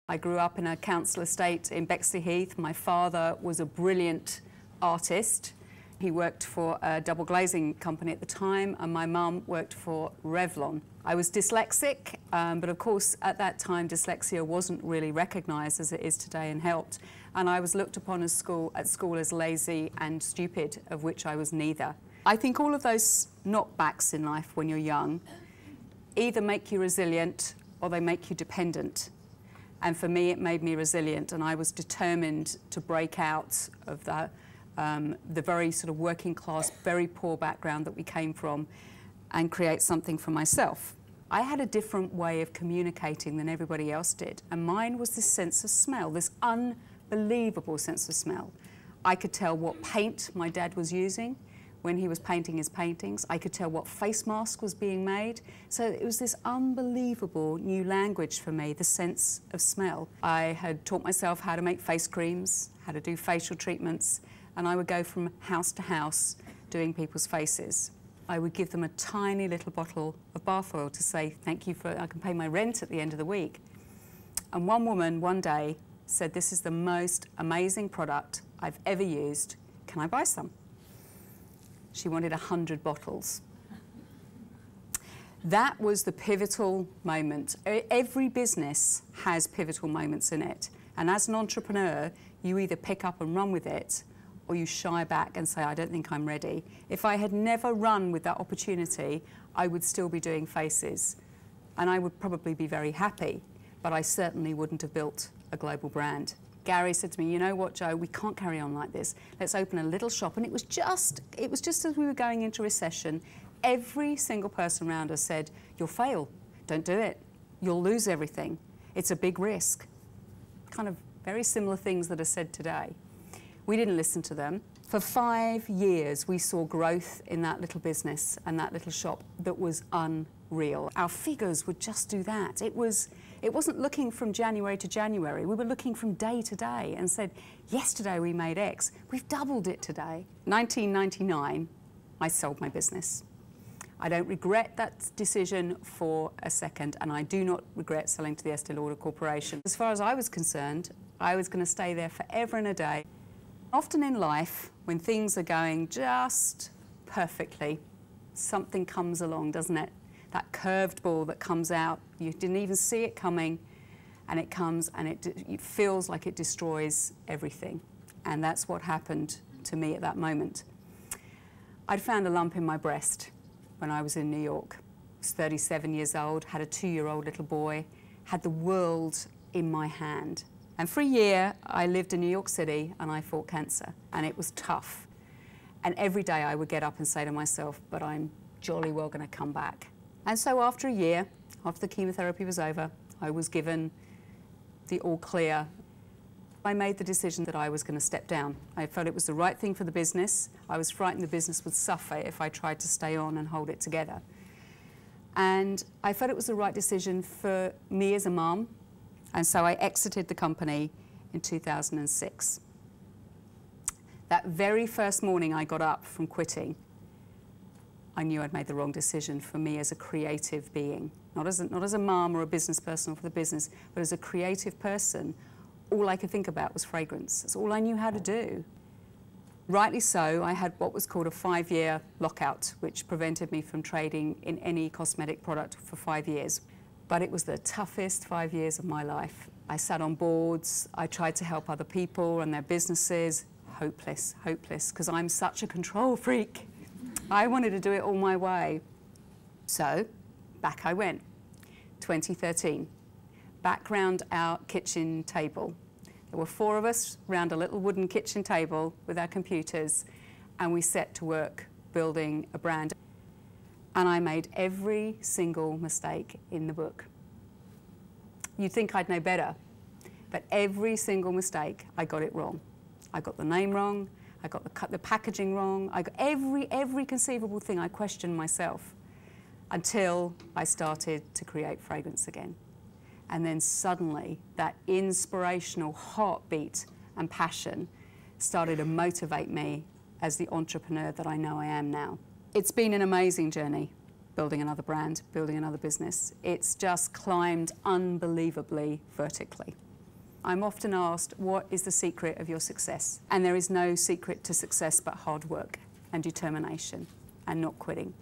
I grew up in a council estate in Bexley Heath. My father was a brilliant artist. He worked for a double glazing company at the time, and my mum worked for Revlon. I was dyslexic, but of course at that time dyslexia wasn't really recognised as it is today and helped. And I was looked upon at school as lazy and stupid, of which I was neither. I think all of those knockbacks in life when you're young either make you resilient or they make you dependent. And for me, it made me resilient, and I was determined to break out of the very sort of working class, very poor background that we came from and create something for myself. I had a different way of communicating than everybody else did, and mine was this sense of smell, this unbelievable sense of smell. I could tell what paint my dad was using when he was painting his paintings. I could tell what face mask was being made. So it was this unbelievable new language for me, the sense of smell. I had taught myself how to make face creams, how to do facial treatments, and I would go from house to house doing people's faces. I would give them a tiny little bottle of bath oil to say, thank you for, I can pay my rent at the end of the week. And one woman one day said, this is the most amazing product I've ever used. Can I buy some? She wanted 100 bottles. That was the pivotal moment. Every business has pivotal moments in it. And as an entrepreneur, you either pick up and run with it, or you shy back and say, I don't think I'm ready. If I had never run with that opportunity, I would still be doing faces. And I would probably be very happy, but I certainly wouldn't have built a global brand. Gary said to me, you know what, Jo, we can't carry on like this. Let's open a little shop. And it was just as we were going into recession, every single person around us said, you'll fail, don't do it. You'll lose everything. It's a big risk. Kind of very similar things that are said today. We didn't listen to them. For 5 years, we saw growth in that little business and that little shop that was unreal. Our figures would just do that. It wasn't looking from January to January. We were looking from day to day and said, yesterday we made X. We've doubled it today. 1999, I sold my business. I don't regret that decision for a second, and I do not regret selling to the Estée Lauder Corporation. As far as I was concerned, I was going to stay there forever and a day. Often in life, when things are going just perfectly, something comes along, doesn't it? That curved ball that comes out, you didn't even see it coming, and it comes and it feels like it destroys everything. And that's what happened to me at that moment. I'd found a lump in my breast when I was in New York. I was 37 years old, had a 2-year-old little boy, had the world in my hand. And for a year, I lived in New York City and I fought cancer, and it was tough. And every day I would get up and say to myself, but I'm jolly well going to come back. And so after a year, after the chemotherapy was over, I was given the all clear. I made the decision that I was going to step down. I felt it was the right thing for the business. I was frightened the business would suffer if I tried to stay on and hold it together. And I felt it was the right decision for me as a mum. And so I exited the company in 2006. That very first morning I got up from quitting, I knew I'd made the wrong decision for me as a creative being. Not as a mum or a business person for the business, but as a creative person, all I could think about was fragrance. That's all I knew how to do. Rightly so, I had what was called a 5-year lockout, which prevented me from trading in any cosmetic product for 5 years. But it was the toughest 5 years of my life. I sat on boards, I tried to help other people and their businesses. Hopeless, hopeless, because I'm such a control freak. I wanted to do it all my way. So, back I went. 2013, back round our kitchen table. There were 4 of us round a little wooden kitchen table with our computers, and we set to work building a brand. And I made every single mistake in the book. You'd think I'd know better, but every single mistake, I got it wrong. I got the name wrong, I got the packaging wrong, I got every conceivable thing I questioned myself until I started to create fragrance again. And then suddenly, that inspirational heartbeat and passion started to motivate me as the entrepreneur that I know I am now. It's been an amazing journey, building another brand, building another business. It's just climbed unbelievably vertically. I'm often asked, what is the secret of your success? And there is no secret to success but hard work and determination and not quitting.